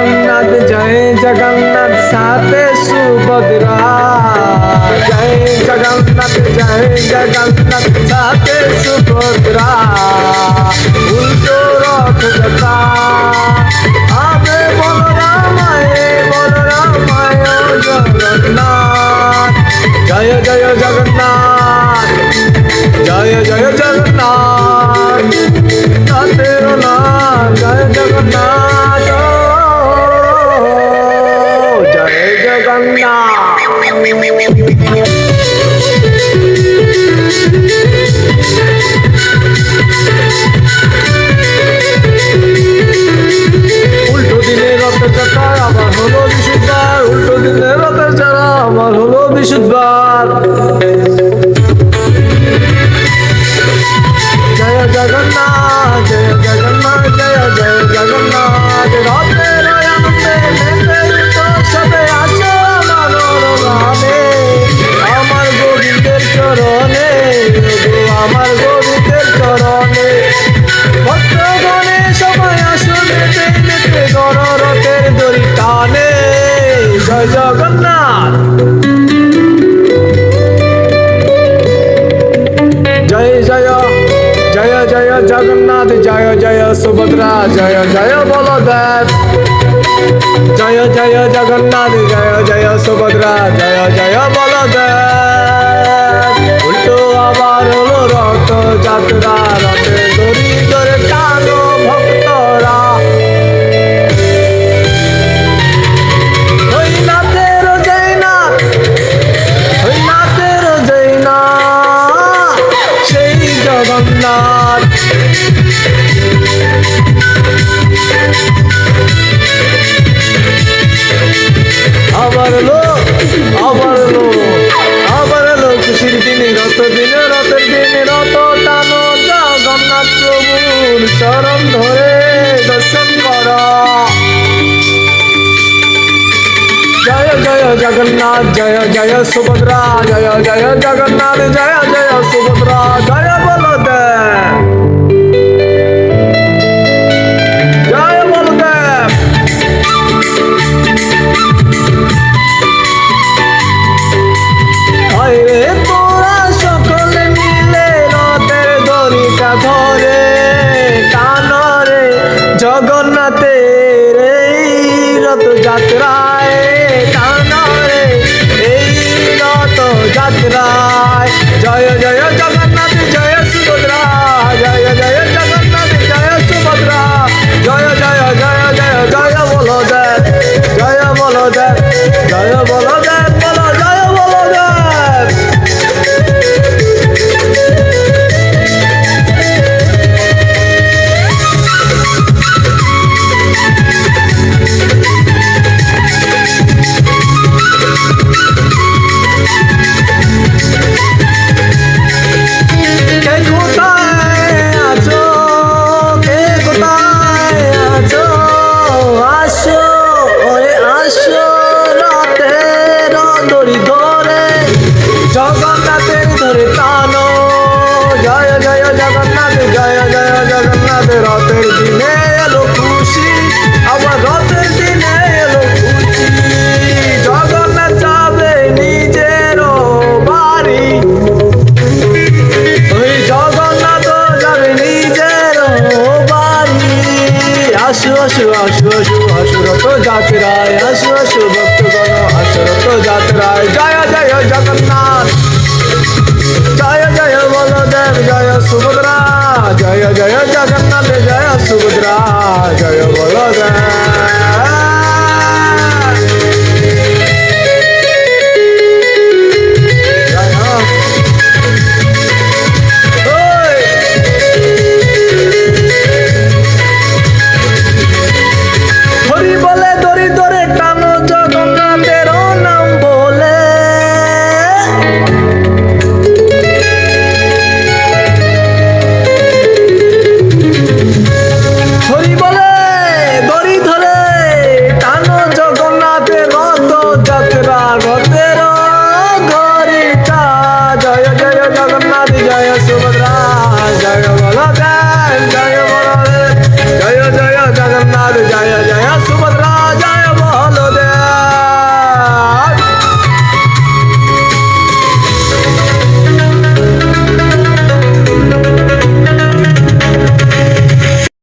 जगन्नाथ जय जगन्नाथ साथे सुभद्रा जय जगन्नाथ साथे सुभद्रा उल्टो रथ जता आवे बलरामाय जगन्नाथ जय जय जगन्नाथ जय जय जगन्नाथ तेरो नाम जय जगन्नाथ जय जगन्नाथ উল্টো দিনে রথের চাকা আবার হলো বিশুদ্ধবার উল্টো দিনে রথের চাকা আবার হলো বিশুদ্ধবার জয় জগন্নাথ জয় জগন্নাথ জয় জয় জগন্নাথ রথের আনন্দে মেতে সবে আসো আমার আমার গোবিন্দের চরণে আমার গোবিন্দের চরণে ভক্তগণে সবাই আসো মেতে মেতে গড় রথের দড়ি টানে জয় জগন্নাথ जय जय जय जय जगन्नाथ जय जय सुभद्रा जय जय बलदेव जय जय जगन्नाथ जय जय सुभद्रा जय जय बलदेव उल्टो आबार हलो रथ यात्रा रथे दড়ি ধরে টানো ভক্তরা ওই নাথের জয়নাথ ওই নাথের জয়নাথ সেই জগন্নাথ আবার এলো খুশির দিনে রথের দিনে রথ টানো জগন্নাথ প্রভুর চরণ ধরে দর্শন করা जय जय जगन्नाथ जय जय सुभद्रा जय जय जगन्नाथ जय जय सुभद्रा जय बलदेव जय बलदेव रे तोरा सकले मिले रथेर दড়িটা ধরে টানো রে জগন্নাথের এই রথ যাত্রায় যাত্রায় জয় জয় জগন্নাথ জয় সুভদ্রা জয় জয় জগন্নাথ জয় সুভদ্রা জয় জয় জয় জয় জয় বলদেব জয় বলদেব জয় বলদেব বল জয় বলদেব জগন্নাথের ধরে টানো জয় জয় জগন্নাথ জয় জয় জগন্নাথ রথের দিনে এলো খুশি আবার রথের দিনে এলো খুশি জগন্নাথ যাবে নিজের বাড়ি ওই জগন্নাথ যাবে নিজের বাড়ি আসু আসু আসু আসু আসু রথ যাত্রায় আসু আসু ভক্তগণ আসু রথ যাত্রায় জয় জয় জগন্নাথ जय जय बलदेव जय सुभद्रा जय जय जगन्नाथ जय सुभद्रा जय बलदेव হরি বলে দড়ি ধরে টানো